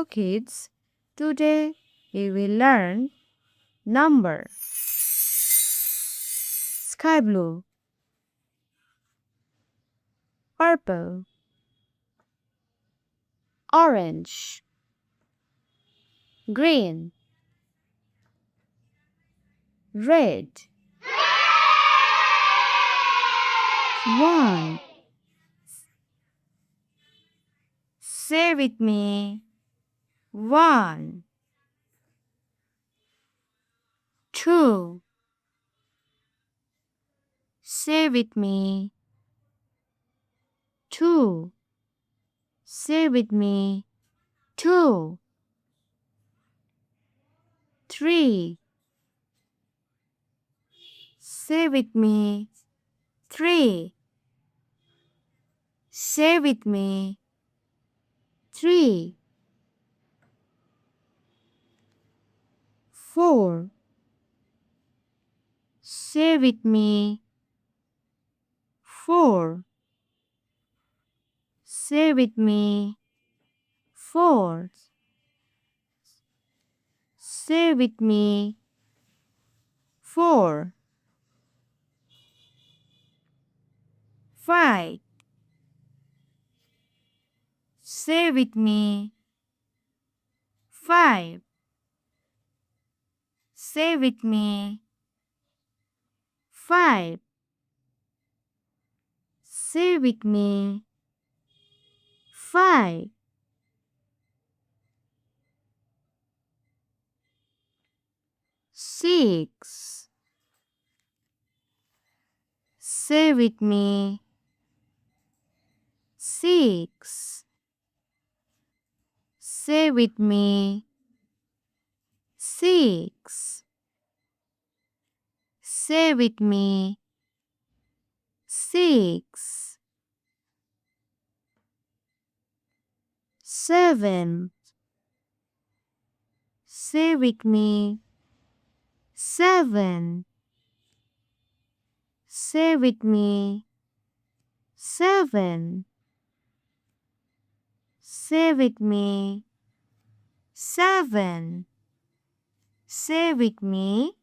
Hello kids, today we will learn number. Sky blue, purple, orange, green, red. 1. Say with me. 1. 2. Say with me. 2. Say with me. 2. 3. Say with me. 3. Say with me. 3. 4. Say with me. 4. Say with me. 4. Say with me. 4. 5. Say with me. 5. Say with me. 5. Say with me. 5. 6. Say with me. 6. Say with me. 6. Say with me. 6. 7. Say with me. 7. Say with me. 7. Say with me. 7. Say with me.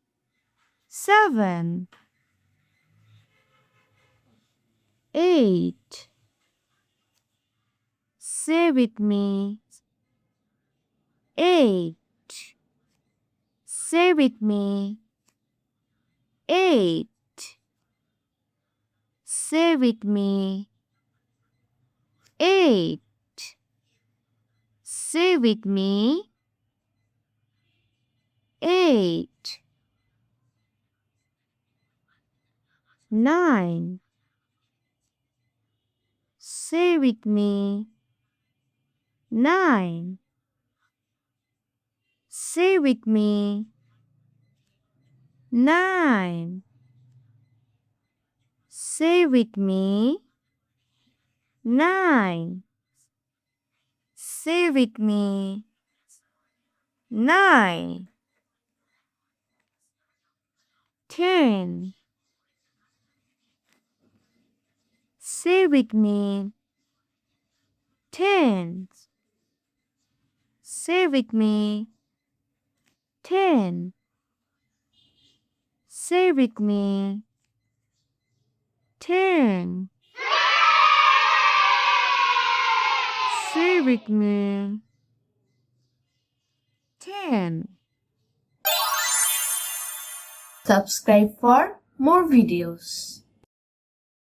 7. 8. Say with me. 8. Say with me. 8. Say with me. 8. Say with me. 8. 9. Say with me. 9. Say with me. 9. Say with me. 9. Say with me. 9. 10. Say with me. 10. Say with me. 10. Say with me. 10. Say with me. 10. Subscribe for more videos.